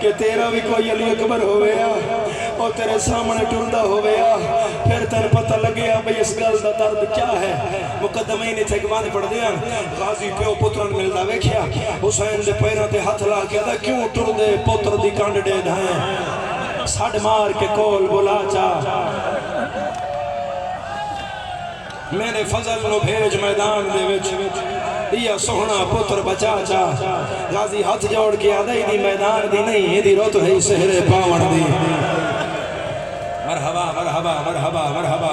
کہ تیرا بھی کوئی علی اکبر ہوئے اور تیرے سامنے ٹردہ ہوئے پھر تین پتہ لگے بھئی اس گل دا درد کیا ہے مقدمہ ہی نہیں تھے گوانے پڑھ دیا غازی پیو پتران ملتا ویکھیا حسین دے پیرہ تے ہاتھ لا کے دا کیوں ٹردے پتر دی کانڈ دے دھائیں ساڑھ مار کے کول بلا چاہ میں نے فضل نو بھیج میدان دے وچ دیا سونا پتر بچا چا غازی ہاتھ جوڑ کے آدھائی دی میدان دی نہیں دی رو تو ہے سہرے پاون دی مرحبا مرحبا مرحبا مرحبا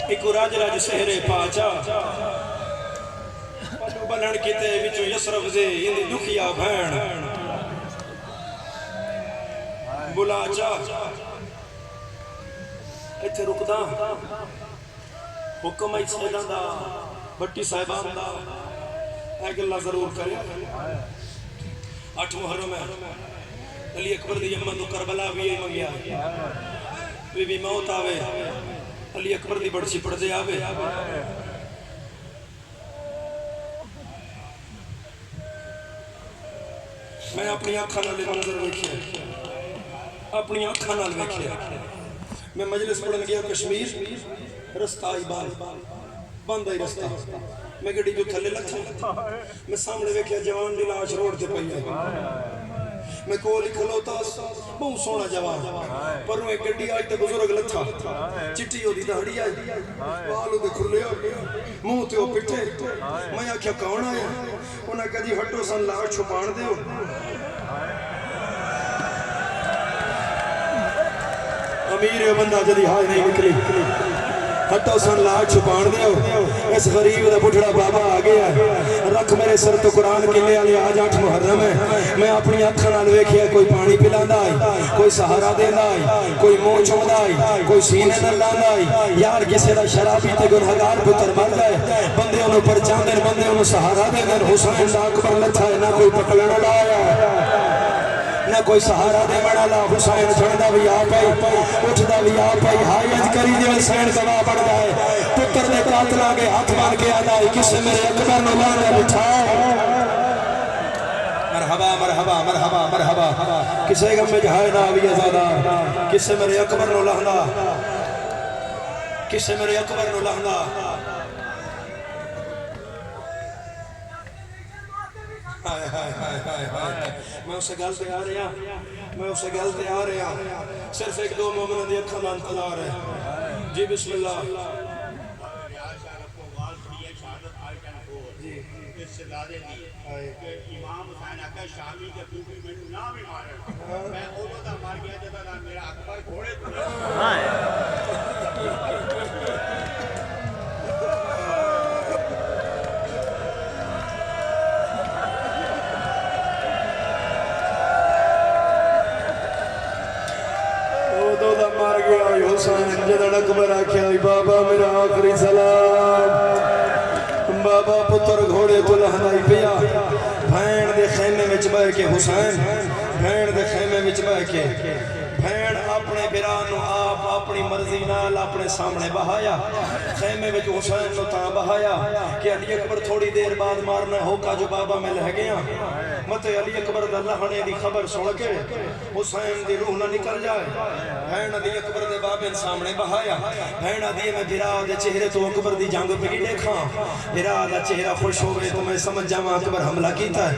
ایک راج راج سہرے پاچا پلو بلن کی تے وچو یسرف زے اندی دکھیا بھین بلا چا ایتھے رکدا حکم ایت سیدان دا بٹی صاحبان دا ایک اللہ ضرور کرے 8 محرم ہے علی اکبر دی امت و کربلا بھی یہ منگیا بی موت آوے علی اکبر دی بڑسی پڑھ دے آوے میں اپنی آنکھاں نال منظر ویکھیا اپنی آنکھاں نال ویکھیا میں مجلس پڑھن گیا کشمیر رستہ آئی بند آئی رستہ میں گڑی جو تھلے لگتا میں سامنے ویکھیا جوان دی لاش روڈ تے پئی ہے میں کولی کھلوتا بہت سونا جوان پر میں گڑی آئی تے بزرگ لتھا چٹی ہو دی دہڑی آئی والو دے کھلے منہ تے ہو پٹے میں آکھیا کون آیا انہاں کہا جی ہٹو سن لاش چھپان دے ہو امیر بندہ جدی ہائی نہیں نکلی ہٹو سن لاکھ چھپان دیو اس غریب دا بڑھڑا بابا آگیا رکھ میرے سر تو قرآن کے لئے آلے آج 8 محرم ہے میں اپنی اکھاں نال ویکھیا کوئی پانی پلان دائی کوئی سہارا دین دائی کوئی منہ چھوڑ دائی کوئی سینے نال لان دائی یار کسی دا شرابی تے گنہگار پتر مر گئے بندے انہوں پر چاندن بندے انہوں سہارا دین حسین دا اکبر لچھا ہے نہ کوئی پکڑنا لایا نہ کوئی سہارا دے مڑا لا حسین چھڑدا بھی آپ آئی اٹھدا بھی آپ آئی ہائی اج کری دے حسین گواہ بڑھ گئے پتر دے قاتل آگے ہاتھ مان کے آدھائی کسے میرے اکبر نو لانے بٹھاؤ مرحبا مرحبا مرحبا مرحبا کسے غم میں جہائے ناوی ازادار کسے میرے اکبر نو لہندا کسے میرے اکبر نو لہندا میں اسے گل تے آ رہا میں اسے گل تے آ رہا صرف ایک دو مومنوں دی اکھاں نال انتظار ہے جی بسم اللہ امام حسین آقا شامی کے کوفی میں نام ہی مارے میں اولو دا مار گیا جب میرا اکبر گھوڑے مار گیا حسین جدن اکبر آکھیا بابا میرا آخری سلام بابا پتر گھوڑے کو لہنائی پیا بھین دے خیمے وچ بہ کے حسین بھین دے خیمے وچ بہ کے بھین اپنے برانو آپ اپنی مرضی نال اپنے سامنے بہایا خیمے وچ حسین نو تاں بہایا کہ علی اکبر تھوڑی دیر بعد مارنا ہوکا جو بابا میں لہ گیا مت علی اکبر دا لہنے دی خبر سن کے حسین دی روح نہ نکل جائے بھین علی اکبر دے بابن سامنے بہایا بھین دی میں بھرا دے چہرے تو اکبر دی جنگ پہ دیکھاں بھرا دا چہرہ خوش ہو گئے تو میں سمجھ جاواں اکبر حملہ کیتا ہے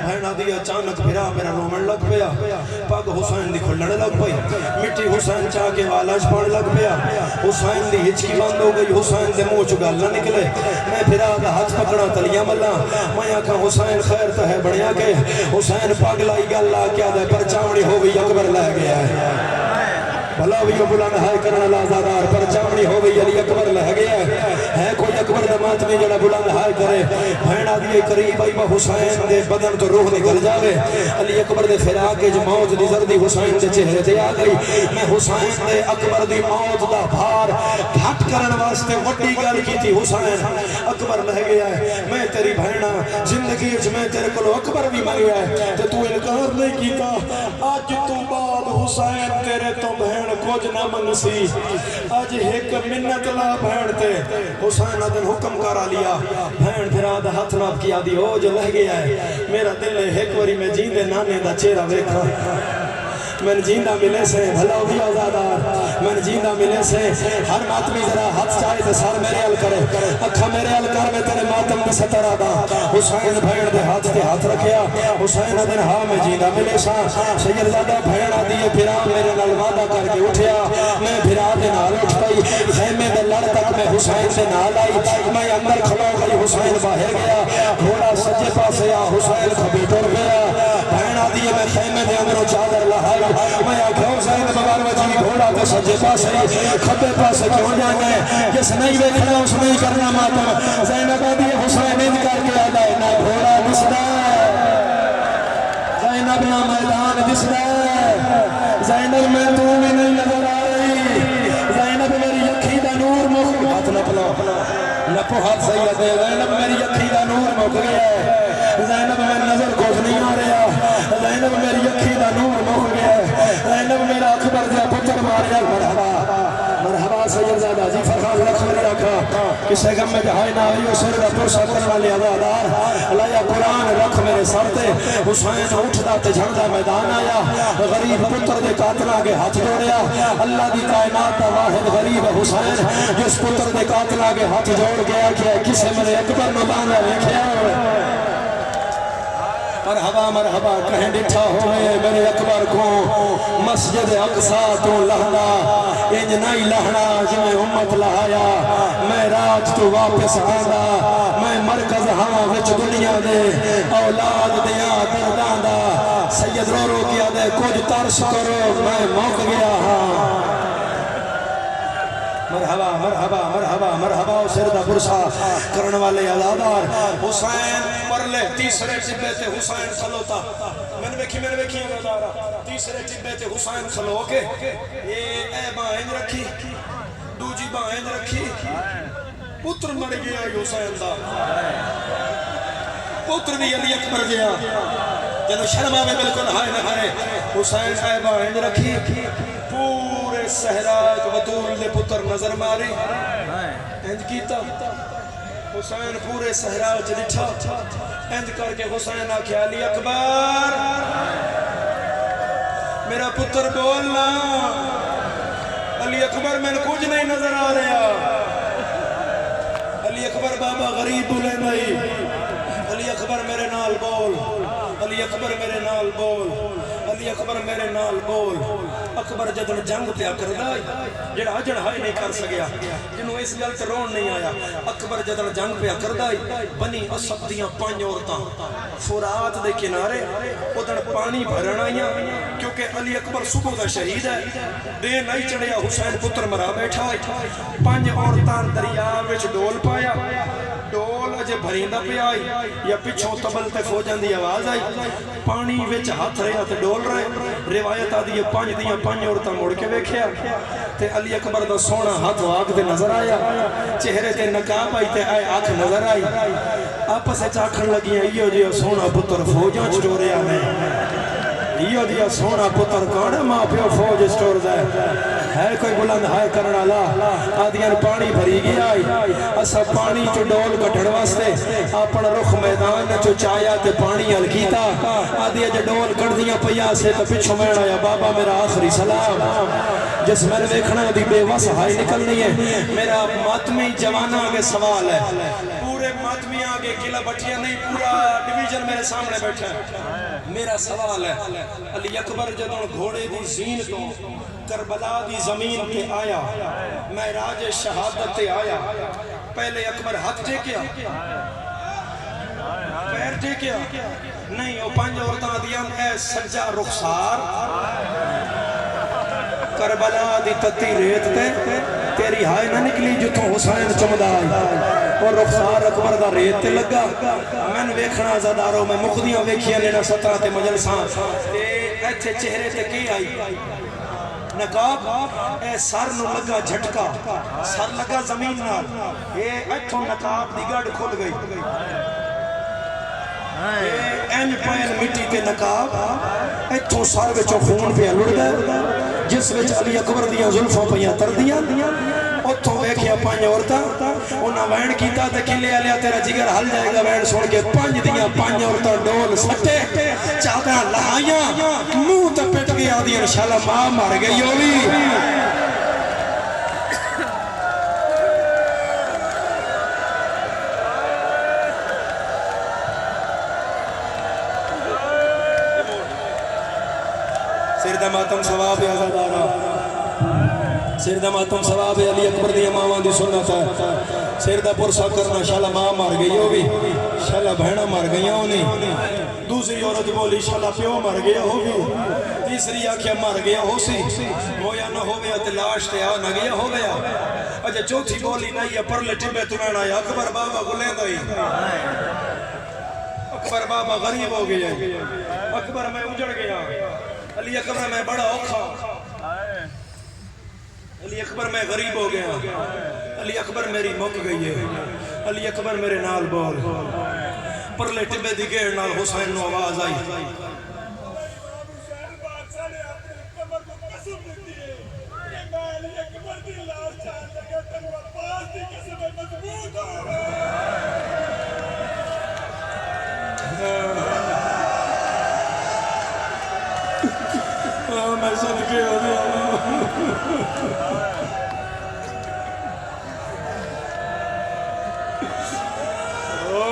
بھین دی اچانک بھرا میرا رومن لگ پیا پگ حسین دی کھلنے لگ پئی مٹی حسین چاہ کے والاج پڑ لگ پیا حسین دی ہچکی بند ہو گئی حسین دے منہ چ گل نہ نکلے میں بھرا دا ہاتھ پکڑا تلیاں ملا میں آکھاں حسین خیر تو ہے بڑیا کہ حسین پگ لائی گل لا کے آدھے پر چاوڑی ہو گئی اکبر لے گیا ہے بھلا بھی بلند ہے کرنا لازادار پر چاوڑی ہو گئی علی اکبر لہ گیا ہے کوئی اکبر دمات میں جڑا بلند ہے کرے بھینا دیئے قریب آئی حسین دے بدن تو روح نکل جاوے علی اکبر دے فراق جو موت دی زردی حسین دے چہرے تے آ گئی میں حسین دے اکبر دی موت دا بھار گھٹ کرن واسطے وڈی گل کی تھی حسین اکبر لہ گیا ہے میں تیری بھینا زندگی میں تیرے کو اکبر بھی منگیا ہے تو انکار نہیں کیتا اج تو بعد حسین تیرے تو بہن کچھ نہ منسی اج ایک منت لا بہن تے حسین دن حکم کرا لیا بہن پھر آدھا ہاتھ ناب کیا دی ہو جو لہ گیا ہے میرا دل ہے ایک واری میں جیندے نانے دا چہرہ ویکھا میں جیندہ ملے سے بھلا بھی آزادار میں جیندہ ملے سے ہر ماتمی ذرا ہاتھ چاہے تو سار میرے حل کرے اکھا میرے حل کر میں تیرے ماتم میں ستر آدھا حسین بھین دے ہاتھ رکھیا حسین دن ہاں میں جیندہ ملے سا سید زادہ بھین آدھی پھرا میرے نال وعدہ کر کے اٹھیا میں پھرا دے نال اٹھ پئی خیمے دے لڑ تک میں حسین دے نال آئی میں اندر کھلو گئی حسین باہر گیا گھوڑا سجے پاسے آ حسین کھبی ٹر گیا بھین آدھی میں خیمے دے اندروں چادر لہائی میں آکھوں زین ببار وجی گھوڑا کے سجے پاسے کھبے پاسے کیوں جانا ہے جس نہیں ویکھنا اس نہیں کرنا ماتم زینب آدھی حسین ان کر کے آدھا ہے نہ گھوڑا دسدا زینب نہ میدان دسدا زینب میں تو بھی نہیں نظر آ رہی زینب میری اکھی دا نور مک ہاتھ نہ پلو نپو ہاتھ سید زینب میری اکھی دا نور مک گیا ہے زینب میں نظر کچھ نہیں آ رہا زینب میری اکھی دا نور مک گیا ہے زینب میرا اکبر دیا پتر ماریا مرحبا مرحبا سید زادہ جی فرخان رکھ میری آکھا کسے غم میں جہائی نہ آئی سر دا پرسا کرنے والی عزادار اللہ یا قرآن رکھ میرے سر تے حسین اٹھدا تے جھڑدا میدان آیا غریب پتر دے قاتلہ کے ہاتھ جوڑیا اللہ دی کائنات دا واحد غریب حسین جس پتر دے قاتلہ کے ہاتھ جوڑ گیا کہ کسے میرے اکبر نو باندھا ویکھیا مرحبا مرحبا کہیں ڈٹھا ہوئے میرے اکبر کو مسجد اقصا تو لہنا انج نہیں لہنا جمیں امت لہایا میں رات تو واپس آندا میں مرکز ہاں وچ دنیا دے اولاد دیا دردان دا سید رو رو کیا دے کچھ ترس کرو میں موک گیا ہاں مرحبا مرحبا مرحبا مرحبا سردہ برسا کرن والے عزادار حسین پرلے تیسرے چبے تے حسین کھلوتا میں نے ویکھی عزادارہ تیسرے چبے تے حسین کھلو کے اے بائن رکھی دوجی بائن رکھی پتر مر گیا حسین دا پتر بھی علی اکبر گیا جنو شرما میں بالکل ہائے نہ ہائے حسین اے بائن رکھی پورے صحرا بطول دے پتر نظر ماری انج کیتا حسین پورے صحرا وچ ڈٹھا انج کر کے حسین آکھیا علی اکبر میرا پتر بولنا علی اکبر میں کچھ نہیں نظر آ رہا علی اکبر بابا غریب بولے نہیں علی اکبر میرے نال بول علی اکبر میرے نال بول علی اکبر میرے نال بول اکبر جدن جنگ پیا کردا جڑا اجڑ ہائی نہیں کر سکیا جنوں اس گل تے رون نہیں آیا اکبر جدن جنگ پیا کردا بنی اسد دیاں 5 عورتاں فرات دے کنارے اودن پانی بھرن آئیاں کیونکہ علی اکبر صبح دا شہید ہے دے نہیں چڑھیا حسین پتر مرا بیٹھا 5 عورتاں دریا وچ ڈول پایا ڈول اجے بھریندا پیا آئی یا پچھوں تبل تے فوجاں دی آواز آئی پانی وچ ہاتھ رہا تے ڈول رہے روایت آدھی 5 عورتاں مڑ کے ویکھیا تے علی اکبر دا سونا ہاتھ آگ دے نظر آیا چہرے تے نقاب آئی تے آنکھ نظر آئی آپس چاکھن لگیاں ایو جی سونا پتر فوجاں چٹوریا میں ایو دیا سونا پتر کون ماں پیو فوج سٹور ہے کوئی بلند ہائے کرنا لا آدھیاں پانی بھری گیا اسا پانی چو ڈول کٹھڑ واسطے اپنا رخ میدان چو چایا تے پانی ہلکیتا آدھیاں جو ڈول کٹ دیا پیا سے تو پچھو میں آیا بابا میرا آخری سلام جس میں نے دیکھنا دی بے وس ہائی نکلنی ہے میرا ماتمی جوانا آگے سوال ہے پورے ماتمی آگے قلعہ بٹھیا نہیں پورا ڈیویژن میرے سامنے بیٹھا ہے میرا سوال ہے علی اکبر جدوں گھوڑے دی زین تو کربلا دی زمین پہ آیا معراج شہادت تے آیا پہلے اکبر ہاتھ ٹیکیا پیر ٹیکیا نہیں وہ 5 عورتاں دیاں اے سجا رخسار کربلا دی تتی ریت تے تیری ہائے نہ نکلی جتوں حسین چمدا آئی اور رخسار اکبر دا ریت تے لگا میں نے ویکھنا زداروں میں مقدیاں ویکھیاں لینا 17 تے مجلساں تے ایتھے چہرے تے کی آئی نقاب اے سر نو لگا جھٹکا سر لگا زمین نال اے ایتھوں نقاب دی گڑ کھل گئی این پائن مٹی تے نقاب ایتھوں سر وچوں خون پہ لڑدا جس وچ علی اکبر دیاں زلفاں پیاں تردیاں اتھوں ویکھیا 5 عورتاں انہاں وین کیتا تے کلے والیا تیرا جگر ہل جائے گا وین سن کے 5 دیاں 5 عورتاں ڈول سٹے چادراں لہائیاں منہ تے پٹ کے آدیاں انشاءاللہ ماں مر گئی ہووی سردہ ماتم ثواب آزادارا سردہ ماتم ثواب علی اکبر دی ماواں دی سنت ہے سردہ پرسا کرنا شالا ماں مر گئی ہو بھی شالا بہنہ مر گئی ہونی دوسری عورت بولی شالا پیو مر گیا ہو بھی تیسری آکھیا مر گیا ہو سی مویا نہ ہو گیا تے لاش تے آ نہ گیا ہو گیا اجھا چوتھی بولی نہیں ہے پر لٹی میں تمہیں آیا اکبر بابا گلیں دائی اکبر بابا غریب ہو گیا اکبر میں اجڑ گیا علی اکبر میں بڑا اوکھا علی اکبر میں غریب ہو گیا علی اکبر میری مک گئی ہے علی اکبر میرے نال بول پرلے ٹبے دی گیڑ نال حسین نو آواز آئی میں صدقے ہو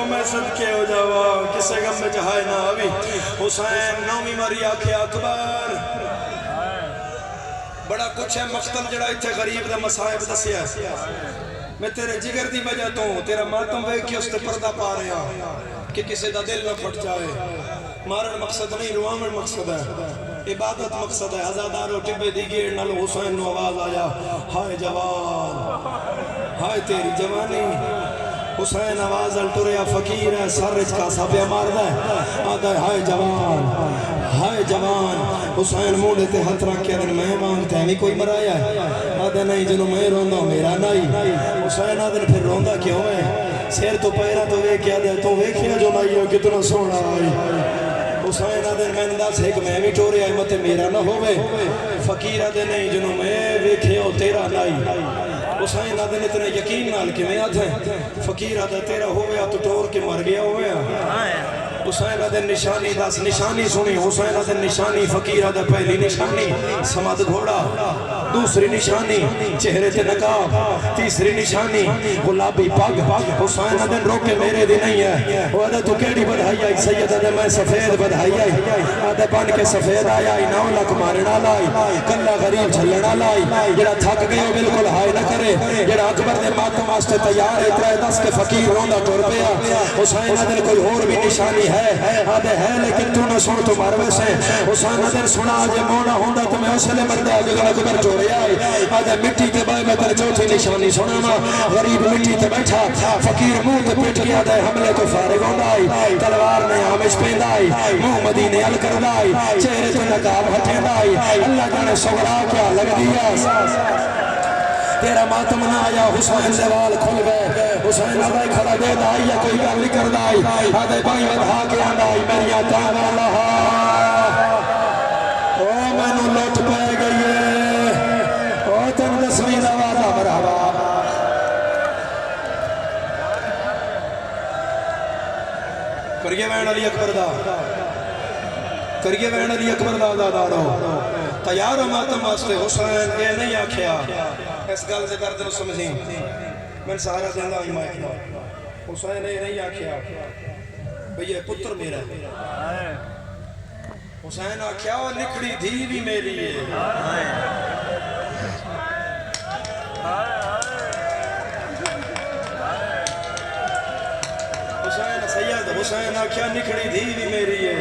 میں صدقے ہو جاوا کسے غم میں جہائے نہ آوی حسین نومی ماری آکھے اکبر بڑا کچھ ہے مقتل جڑا اتھے غریب دا مصائب دسیا میں تیرے جگر دی وجہ تو تیرا ماتم ویکھی اس تے پردہ پا رہا کہ کسے دا دل نہ پھٹ جائے مارن مقصد نہیں روامن مقصد ہے عبادت مقصد ہے عزادارو ٹبے دی گیڑ نالو حسین نو آواز آیا ہائے جوان ہائے تیری جوانی حسین آواز الٹوریا فقیر ہے سرج کا سابیہ ماردہ ہے آدھا ہے ہائے جوان حسین موڑے تے ہاتھ رکھ کے ادھر میں مانگتا ہے نہیں کوئی مرایا ہے آدھا نہیں جنہوں میں روندہ میرا نہیں حسین آدھر پھر روندہ کیوں ہے سیر تو پیرا تو ویکیا دے تو ویکیا جو نہیں ہو کتنا سونا آئی حسین آدھر میں انداز ہے کہ میں بھی ٹورے آئی مت میرا نہ ہوئے فقیر آدھر نہیں جنہوں میں ویکیا ہو تیرا نہیں حسین آدھر اتنا یقین نال کے میں آدھے فقیر آدھر تیرا ہوئے تو ٹور کے مر گیا ہوئے حسین آدھر نشانی دس نشانی سنی حسین آدھر نشانی فقیر آدھر پہلی نشانی سمد گھوڑا دوسری نشانی چہرے تے نقاب تیسری نشانی گلابی پگ حسین آدھر روکے میرے دی نہیں ہے وہ آدھر تو کیڑی بدھائی آئی سید آدھر میں سفید بدھائی آئی آدھر بن کے سفید آئی آئی 9 لاکھ مارنا لائی کلہ غریب چھلنا لائی جڑا تھک گئے ہو بالکل ہائے نہ کرے جڑا اکبر دے ماتم واسطے تیار ہے اترائے 10 کے فقیر روندہ ٹور پیا حسین آدھر کوئی اور بھی نشانی ہے آدھے ہے لیکن تو نہ سن تو مروے سے حسین آدھر سنا آجے مونا ہوندہ تو میں اسلے مردہ اگر اکبر جوڑے آئے آدھے مٹی کے بائے میں تر چوتھی نشانی سنانا غریب مٹی تے بیٹھا فقیر منہ تے پیٹ گیا دے حملے تو فارغ ہوندہ آئی تلوار نے آمش پیند آئی منہ مدینے ال کرد آئی چہرے تو نقاب ہٹھیند آئی اللہ جانے سغرا کیا لگ دیا تیرا ماتم نہ آیا حسین زوال کھل گئے حسین آدھائی کھڑا دے دائی یا کوئی گل نہیں کر دائی آدھائی بائی ودھا کے آدھائی میری آتان اللہ او میں نو لوٹ پہ گئی ہے او تن دسویں زوالہ مرحبا کریے وین علی اکبر دا کریے وین علی اکبر دا دادارو تیار ماتم واسطے حسین یہ نہیں آکھیا اس گل سے درد نو سمجھیں میں سہارا دیندہ ہی مائکنا حسین نے نہیں آکھیا بھئی یہ پتر میرا ہے حسین آکھیا نکڑی دھی بھی میری ہے حسین سید حسین آکھیا نکڑی دھی بھی میری ہے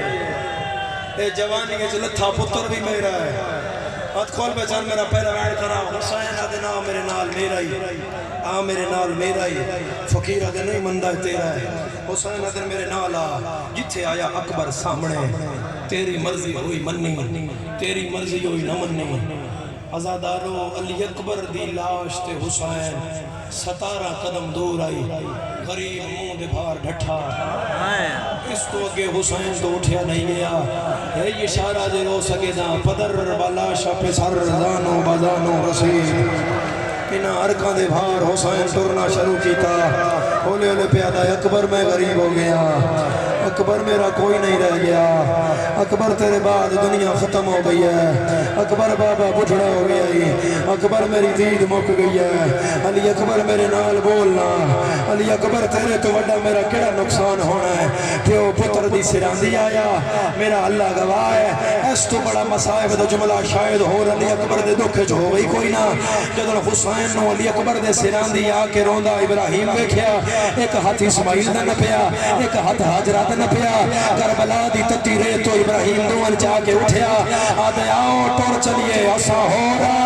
اے جوانی کے لتھا پتر بھی میرا ہے ہاتھ کھول پہ چل میرا پہلا وین کرا حسین آدھے نا میرے نال میرا ہی آ میرے نال میرا ہی فقیر آدھے نہیں مندہ تیرا ہے حسین آدھے میرے نال آ جتھے آیا اکبر سامنے تیری مرضی ہوئی منی تیری مرضی ہوئی نہ منی عزادارو علی اکبر دی لاش تے حسین 17 قدم دور آئی غریب منہ دے بھار ڈھٹھا اس تو اگے حسین تو اٹھیا نہیں گیا ہے اشارہ دے رو سکے دا پدر بالا شاپ سر زانو بازانو رسید انہاں عرقان دے بھار حسین ٹرنا شروع کیتا ہولے ہولے پیادہ اکبر میں غریب ہو گیا اکبر میرا کوئی نہیں رہ گیا اکبر تیرے بعد دنیا ختم ہو گئی ہے اکبر بابا بجھڑا ہو گیا ہی اکبر میری دید مک گئی ہے علی اکبر میرے نال بولنا علی اکبر تیرے تو وڈا میرا کیڑا نقصان ہونا ہے پیو پتر دی سراندی آیا میرا اللہ گواہ ہے اس تو بڑا مصائب دا جملہ شاید ہو علی اکبر دے دکھ جو ہو گئی کوئی نہ جدن حسین نو علی اکبر دے سراندی آ کے روندا ابراہیم ویکھیا ایک ہاتھ اسماعیل دا نپیا ایک ہاتھ حاجرہ دا نپیا کربلا دی تتی ریت تو ابراہیم دوان جا کے اٹھیا آدھے آؤ ٹور چلیے ایسا ہو رہا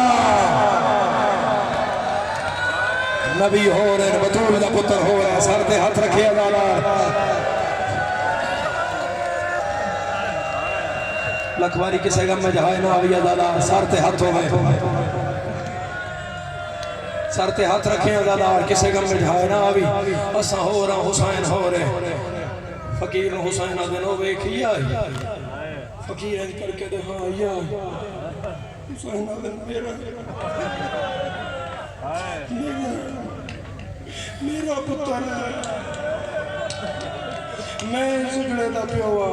نبی ہو رہے بطول دا پتر ہو رہا سر دے ہاتھ رکھے لالا لکھواری کسے غم میں جہائے نہ آویا لالا سر تے ہاتھ ہو گئے سر تے ہاتھ رکھے لالا کسے غم میں جہائے نہ آوی ایسا ہو رہا حسین ہو رہے فقیر حسین آدھنو ویکھی آئی فقیر انج کر کے دہاں آئی حسین آدھن میرا پتر ہے میں سجڑے دا پیوا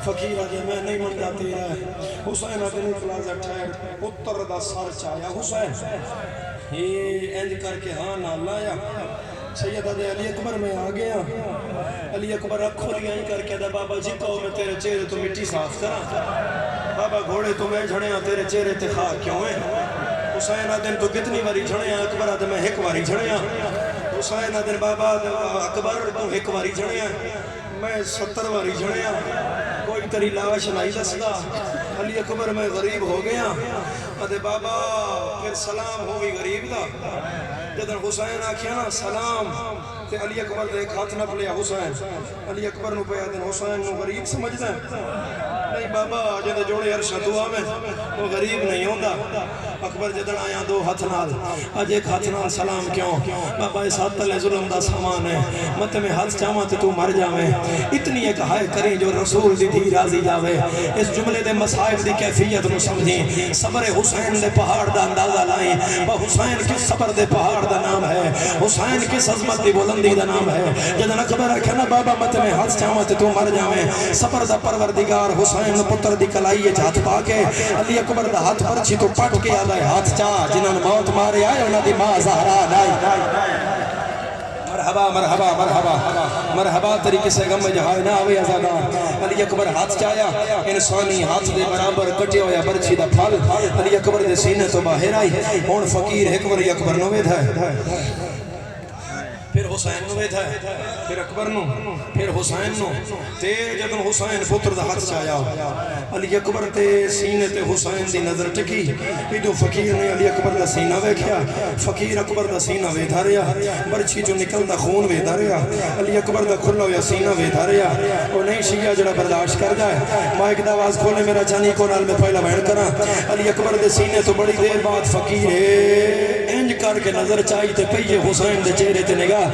فقیر آدھے میں نہیں من جاتی ہے حسین آدھن اطلاع ٹھہر پتر دا سر چایا حسین یہ انج کر کے ہاں نہ لایا سیدہ دے علی اکبر میں آ گیا علی اکبر اکھو لیا ہی کر کے دا بابا جی کہو میں تیرے چہرے تو مٹی صاف کرا بابا گھوڑے تو میں جھڑیاں تیرے چہرے تے خاک کیوں ہیں حسین آدھن تو کتنی باری جھڑیاں اکبر آدھن میں ایک باری جھڑیاں حسین آدھن بابا اکبر تو ایک باری جھڑیاں میں 70 باری جھڑیاں کوئی تری لاش نہیں دستا علی اکبر میں غریب ہو گیا آدھے بابا پھر سلام ہوئی غریب دا جدن حسین آکھیا نا سلام تے علی اکبر دے ایک ہاتھ نہ پلیا حسین علی اکبر نو پہ آدھن حسین نو غریب سمجھتا ہے نہیں بابا جدے جوڑے عرشہ دعا میں وہ غریب نہیں ہوندہ اکبر جدن آیا دو ہاتھ نال آج ایک ہاتھ نال سلام کیوں بابا اس ہاتھ تلے ظلم دا سامان ہے مت میں ہاتھ چاہاں تو مر جاویں اتنی ایک ہائے کریں جو رسول دی تھی راضی جاوے اس جملے دے مصائب دی کیفیت نو سمجھیں صبر حسین دے پہاڑ دا اندازہ لائیں وہ حسین کس صبر دے پہاڑ دا نام ہے حسین کس عظمت دی بلندی دا نام ہے جدن اکبر رکھے نا بابا مت میں ہاتھ چاہاں تو مر جاویں صبر دا پروردگار حسین پتر دی کلائی ہاتھ پا کے علی اکبر دا ہاتھ پرچی تو پٹ کے آدھا ہاتھ چاہ جنہاں موت مارے آئے انہاں دی ماں زہرا نائی مرحبا مرحبا مرحبا مرحبا طریقے سے غم جہاں نہ آوے ازادہ علی اکبر ہاتھ چایا انسانی ہاتھ دے برابر کٹے ہویا برچی دا پھل علی اکبر دے سینے تو باہر آئی ہون فقیر ایک علی اکبر نوے دھا پھر حسین نو ویدھا ہے پھر اکبر نو پھر حسین نو تے جدن حسین پتر دا ہاتھ چایا علی اکبر تے سینے تے حسین دی نظر ٹکی ایدو فقیر نے علی اکبر دا سینہ ویکھیا فقیر اکبر دا سینہ ویدھا رہا برچی جو نکل دا خون ویدھا رہا علی اکبر دا کھلا ہویا سینہ ویدھا رہا اور نہیں شیعہ جڑا برداشت کر جائے مائک دا آواز کھولے میرا جانی کو نال میں پہلا بہن کرا علی اکبر دے سینے تو بڑی دیر بعد فقیر انج کر کے نظر چاہی تے پہیے حسین دے چہرے تے نگاہ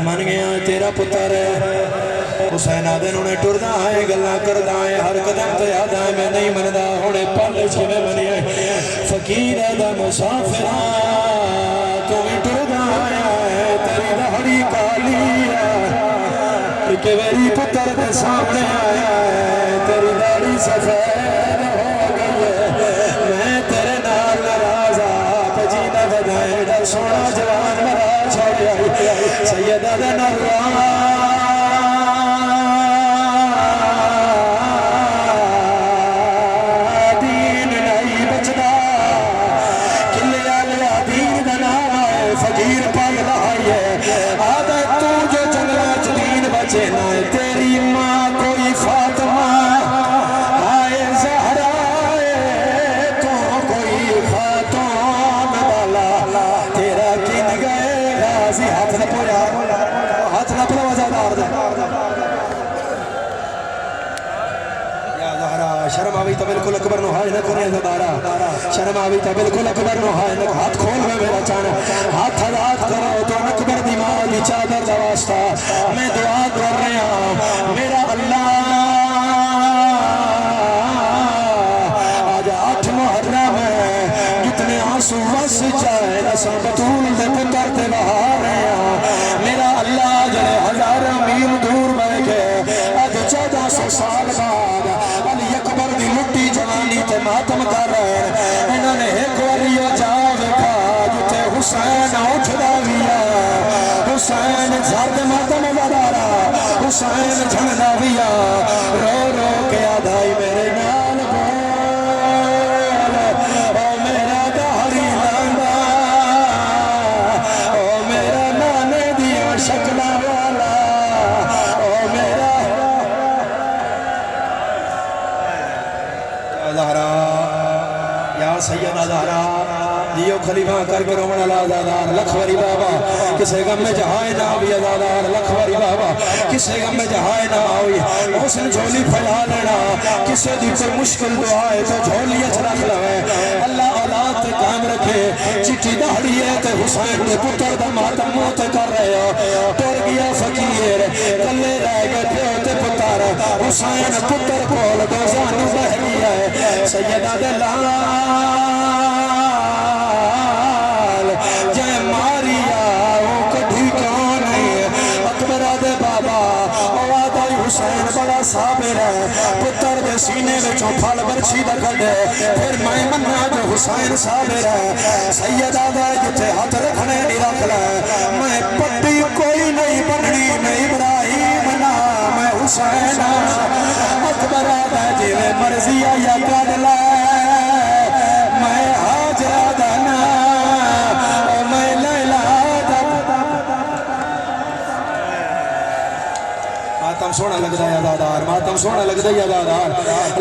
من گیا تیرا پتر ہے حسین آدھن انہیں ٹردہ ہے گلہ کردہ ہے ہر قدم تے آدھا ہے میں نہیں مندہ انہیں پل چھوے بنی ہے فقیر آدھا مسافرہ تو بھی ٹردہ ہے تیری دہڑی کالی ہے کہ میری پتر دے سامنے آیا ہے تیری دہڑی سفید ہو گئی ہے میں تیرے نال ناراض آپ جینا بدائے ڈر سونا جوان مرا سیدہ دن اللہ دین نہیں بچدا کلے آلیا دین دنام آئے فقیر پاگ لہائی ہے آدھے تو جو جنگلہ دین بچے نہ تیری ماں کوئی خاتم شرم آوی تا بالکل اکبر نو ہائے نہ کرے زدارا شرم آوی تا بالکل اکبر نو ہائے نہ ہاتھ کھول میں میرا چانا ہاتھ حضات کرو تو اکبر دی ماں دی چادر دا واسطہ میں دعا کر رہا ہوں میرا اللہ آج 8 محرم ہے جتنے آنسو وس جائے نسل بطول دے پتر تے بہا رہے ہیں میرا اللہ جلے 1000 میل دور بیٹھے آج 1400 سال بعد علی اکبر دی مٹی جوانی تے ماتم کر رہے ہیں انہوں نے ایک وریو جاگ کھا جتے حسین اٹھ دا ویا حسین زرد ماتم دارا حسین جھن دا ویا رو رو کے آدھائی میرے نال بول او میرا دہری لاندہ او میرا نانے دیا شکلہ والا او میرا زہرا یا سیدہ زہرا دیو خلیفہ کر کے رومن اللہ زادار لکھوری بابا کسے غم میں جہائے نہ آوی زادار لکھوری بابا کسے غم میں جہائے نہ آوی حسن جھولی پھیلا لینا کسے دی پر مشکل دعائے تو جھولی اچھرک لوے اللہ اولاد تے قائم رکھے چٹی دہڑی ہے تے حسین تے پتر دا ماتم موت کر رہے ہو ٹر گیا فقیر کلے رہ گئے پیو تے پتر حسین پتر کول دو زانو بہ گیا ہے سیدہ دلال جائے ماریا وہ کبھی کیوں نہیں اکبر دے بابا آدھائی حسین بڑا صابر ہے پتر دے سینے میں چوپھال برچی دکھل دے پھر میں مننا جو حسین صابر ہے سیدہ دے جتے ہاتھ رکھنے نہیں رکھ لے میں پٹی کوئی نہیں بننی میں ابراہیم نا میں حسین اکبر دے جیوے مرضی آیا کر لے میں حاجرہ دنا ماتم سونا لگ دا یادادار ماتم سونا لگ دا یادادار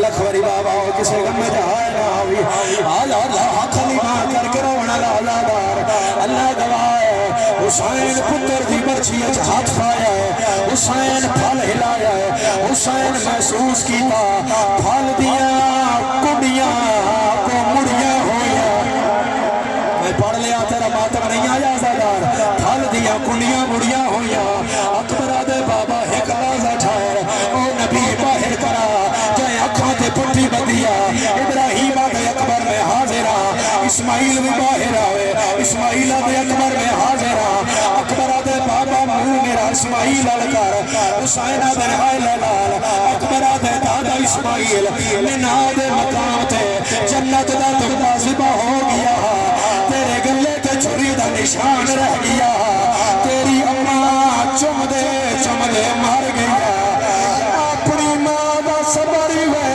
لکھوری بابا کسے غم میں جہائے نہ آوی آج اللہ خلیمہ کر کے رونا لازادار اللہ گواہ حسین پتر دی برچی اچھ ہاتھ پایا ہے حسین پھل ہلایا ہے حسین محسوس کیتا پھل دیا کڑیاں کو مڑیاں ہویا میں پڑھ لیا تیرا ماتم نہیں آیا زادار پھل دیا کڑیاں مڑیاں ہویا اکبر دے بابا ایک لازہ ٹھائر او نبی باہر کرا جائے اکھاں تے پٹی بدیا ابراہیم آدھے اکبر میں حاضرہ اسماعیل بھی باہر آوے اسماعیل آدھے اکبر میں حاضرہ اکبر آدھے بابا منہ میرا اسماعیل الکر حسین آدھے ہائے لال اکبر آدھے دادا اسماعیل من آدھے مقام تے جنت دا تردہ زبا ہو گیا تیرے گلے تے چھری دا نشان رہ گیا تیری اماں چم دے مار گیا اپنی ماں دا صبری وے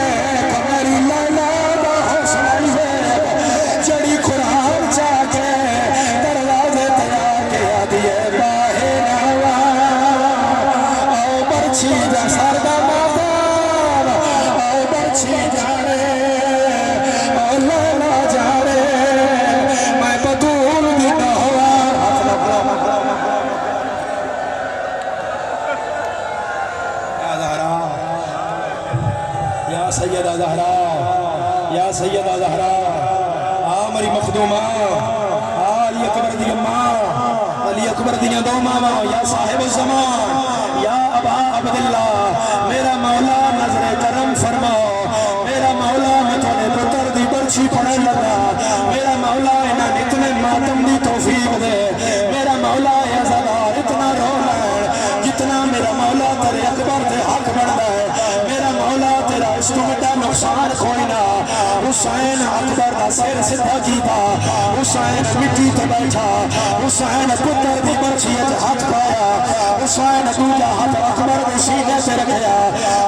کمیری لیلہ دا حوصلہ وے چڑی قرآن چاہ کے دروازے تیا کے آدھیے باہر آوا او برچی جا سردہ مادر او برچی جانے او لیلہ جانے میں بطول دیتا ہوا یا سیدہ زہرا یا سیدہ زہرا آمری مخدومہ علی اکبر دی اماں علی اکبر دی دو ماما یا صاحب الزمان یا ابا عبداللہ میرا مولا نظر کرم فرماؤ میرا مولا میں تھوڑے پتر دی برچی پڑھنے لگا میرا مولا انہاں اتنے ماتم دی توفیق دے میرا مولا یا زدار اتنا رو لین جتنا میرا مولا تیرے اکبر دے حق بڑھ دے میرا مولا تیرا اس کو مٹا نقصان کوئی نہ حسین اکبر دا سیر سدھا کیتا حسین مٹی تے بیٹھا حسین پتر دی برچیت ہاتھ پایا حسین دوجا ہاتھ اکبر دے سینے تے رکھیا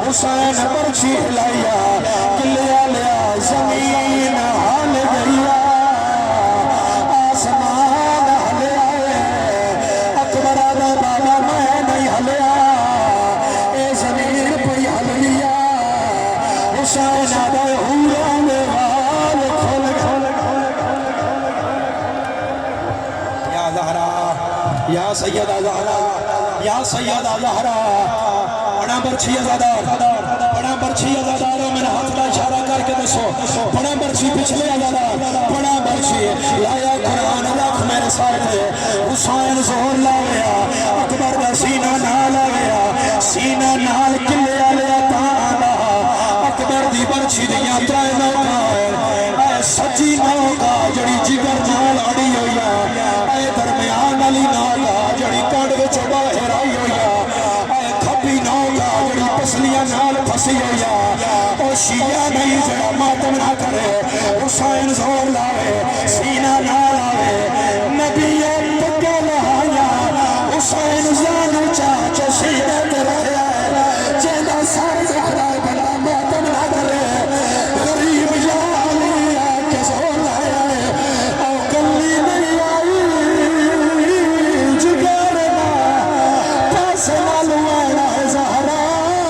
حسین برچی ہلایا کلیا لیا زمین ہل گیا آسمان ہل آئے اکبر دا بابا میں نہیں ہلیا اے زمین پہ ہل لیا حسین آدھے ہورا میں وال کھول یا زہرا یا سیدہ زہرا یا سیدہ زہرا بڑا برچی ازادار بڑا برچی ازاداروں میں ہاتھ کا اشارہ دسو بڑا برچی پچھلے آزادار بڑا برچی لایا قرآن رکھ میرے ساتھ حسین زور لایا اکبر دا سینہ نال آیا سینہ نال کلے آلیا تانا اکبر دی برچی دیاں ترائے نوکا اے سچی نوکا جڑی جگر نال اڑی ہویا اے درمیان علی نوکا جڑی کانڈ وچ باہر آئی ہویا اے کھبی نوکا جڑی پسلیاں نال پھسی ہویا او شیعہ نہیں جڑا ماتم نہ کرے حسین زور لاوے سینہ نال آوے نبی پکے لہایا حسین زانو چاچے سینے تے رہیا ہے جیدہ سار زہرہ بلا ماتم نہ کرے غریب یا علی آکے زور لایا ہے او گلی نہیں آئی جگرنا پاس نالوانا ہے زہرہ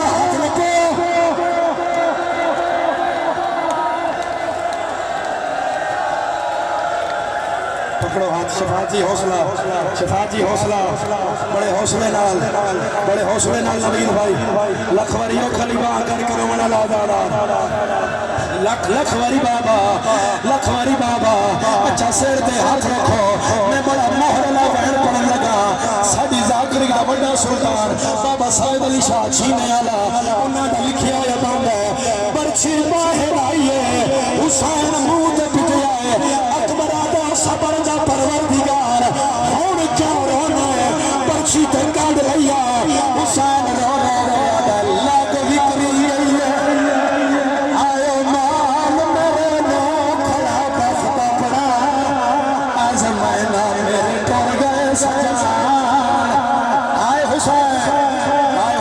حق لکو پکڑو ہاتھ شفاعت جی حوصلہ شفاعت جی حوصلہ بڑے حوصلے نال نوید بھائی لکھ وریوں خلیبہ کر کرو منا لا دادا لکھ وری بابا اچھا سیر تے ہاتھ رکھو میں بڑا محرلہ بہن پڑھن لگا ساڑی ذاکری کا بڑا سلطان بابا سید علی شاہ چھینے آلا انہاں نے لکھیا یا باندھا ہے برچی باہر آئیے حسین موت پٹیا ہے اکبر آدھا صبر دا پروردگار ہون کیوں رونا ہے برچی تنگاڑ لیا حسین رونا رونا اللہ کو وکری ہے آئے مال میرے نو کھڑا بخت پڑا آزمائنہ میرے ٹور گئے سجان آئے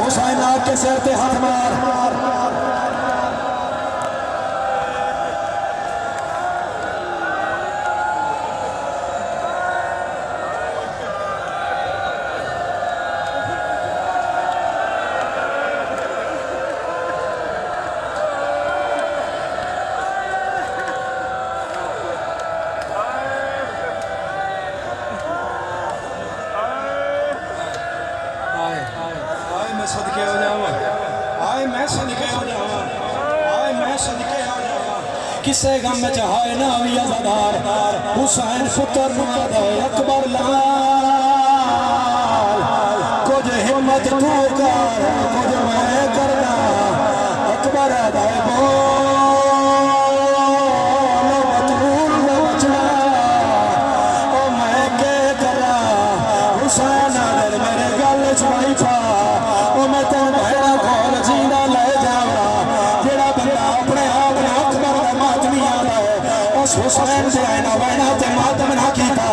حسین آکے سیر تے ہاتھ مار کسے غم میں چاہائے ناوی ازادار حسین پتر نوادہ اکبر لال کچھ ہمت تو کر کچھ میں کرنا اکبر آدھائے بولو مطلول بچنا او میں کے کرا حسین آدھر میرے گل چوائی پا او میں تو بھیڑا کھول جینا لے جاؤں جیڑا بندہ اپنے آپ نے اکبر دا ماتمی آدھا ہے اس حسین سے آئینا وینا تے ماتم نہ کیتا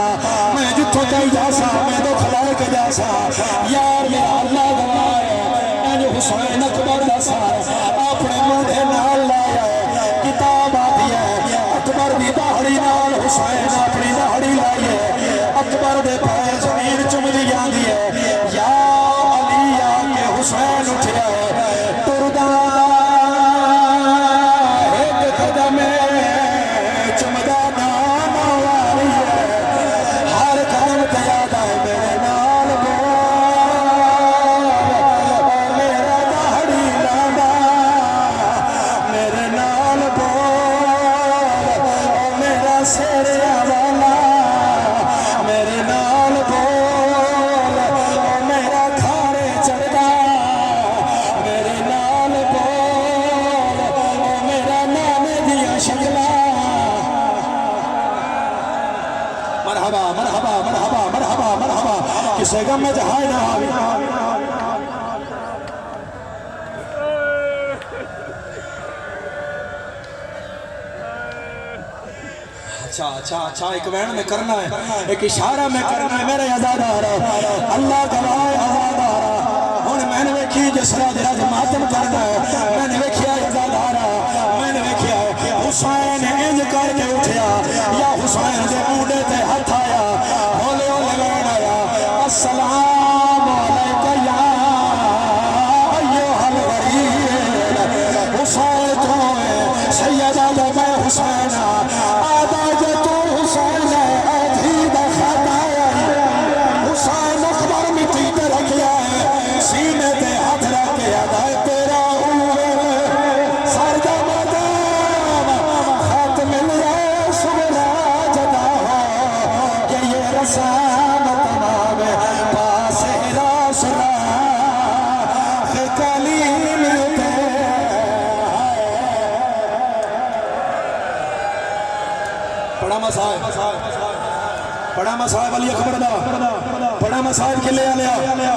میں جتھو کئی جاسا میں دو خلائے کے جاسا یار میرا اللہ گواہ ہے انج حسین اکبر دا سار اپنے مندے نال لایا ہے کتاب آتی ہے اکبر دی داڑھی نال حسین اپنی داڑھی لائی ہے اکبر دے پیر زمین چم دی آندی ہے یا علی آکے حسین اٹھیا ہے تردہ ایک قدم چمدہ نام آواری ہے ہر قدم تیادہ ہے میرے نال بول او میرا داڑھی لانا میرے نال بول او میرا سیر والا میرے نال بول او میرا کھارے چڑھا میرے نال بول او میرا نام دیا شکلا مرحبا مرحبا مرحبا مرحبا مرحبا کسے غم میں جہائے نہ آوی اچھا ایک وین میں کرنا ہے ایک اشارہ میں کرنا ہے میرے عزادارہ اللہ گواہ عزادارہ ہن میں نے ویکھی جس راج ماتم کرنا ہے میں نے ویکھیا عزادارہ میں نے ویکھیا حسین انج کر کے اٹھیا یا حسین دے موڈے تے ہاتھ آیا ہولے ہولے وین آیا السلام علیکہ یا ایوہ الغریب حسین تو ہے سیدہ دے میں حسین آدھا جے تو حسین ہے آدھی دا خطا ہے حسین اکبر مٹی تے رکھیا ہے سینے تے ہاتھ رکھ کے آدھا تیرا ہوئے سر دا مدام بڑا مصائب علی اکبر دا بڑا مصائب کلے آلیا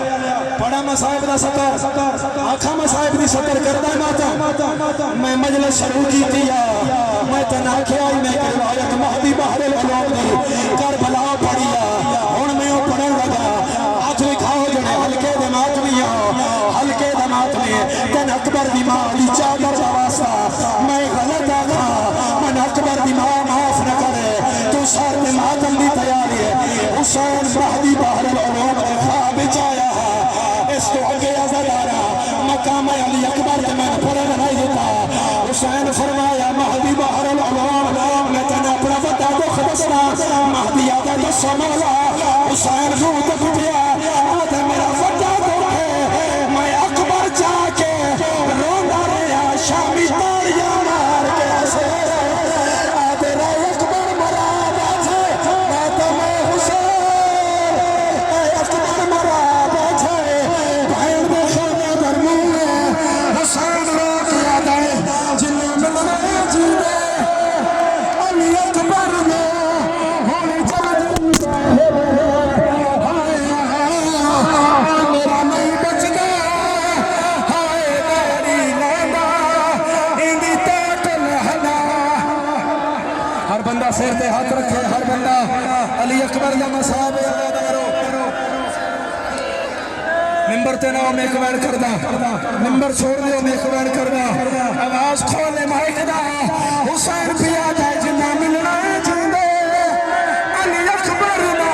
بڑا مصائب دا سطر آنکھا مصائب دی سطر کردہ ماتا میں مجلس شروع کی دیا میں تناکھے آئی میں روایت مہدی بحر العلوم دی کربلا پڑھیا ہون میں او پڑھن لگا آج بھی کھاؤ جنے ہلکے دمات میں ہلکے دمات میں تن اکبر دی ماں علی چادر دا واسطہ میں غلط آگا من اکبر دی ماں معاف نہ کرے تو سار میں ماتم دی تیاری ہے حسین مہدی بحر العلوم نے خواب چایا ہے اس تو آگے ازدارا مقام علی اکبر کے میں پڑھن نہیں دیتا حسین فرمایا مہدی بحر العلوم میں تنہ اپنا وطا دکھ دسنا مہدی آدھا دسو مولا حسین رو تک دیا آدھا میرا وطا دکھ ہے میں اکبر جا کے روندہ رہا شامی تاریاں مار کے اسے آدھے رہے اکبر مرا بیٹھے آدھا میں حسین اے اکبر مرا بیٹھے بھائن دے خانے درمون ہے حسین رو کیا دائے جنہیں ملنے جینے علی اکبر نے ہونے جانے میرا نہیں بچنا ہائے میری لانا اندی تاکل حنا ہر بندہ سیر تے ہاتھ رکھے ہر بندہ علی اکبر یا مصاب دارو ممبر تے ناؤ میں ایک کردہ ممبر چھوڑ دیو میں ایک کردہ آواز کھولے مائک دا حسین پیا جائے جنہ ملنا جیندے علی اکبر نا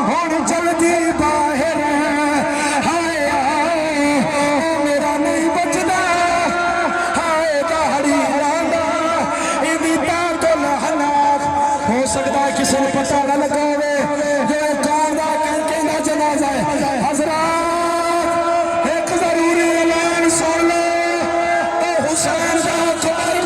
ہون جلدی باہر ہائے میرا نہیں بچنا ہائے دہڑی لانا ایدی تاکل حناک ہو سکتا ہے کسی نے پتہ نہ لگاوے جو کام دا کہنے نہ جنازہ ہے حضرات ایک ضروری اعلان سن لو حسین دا خبر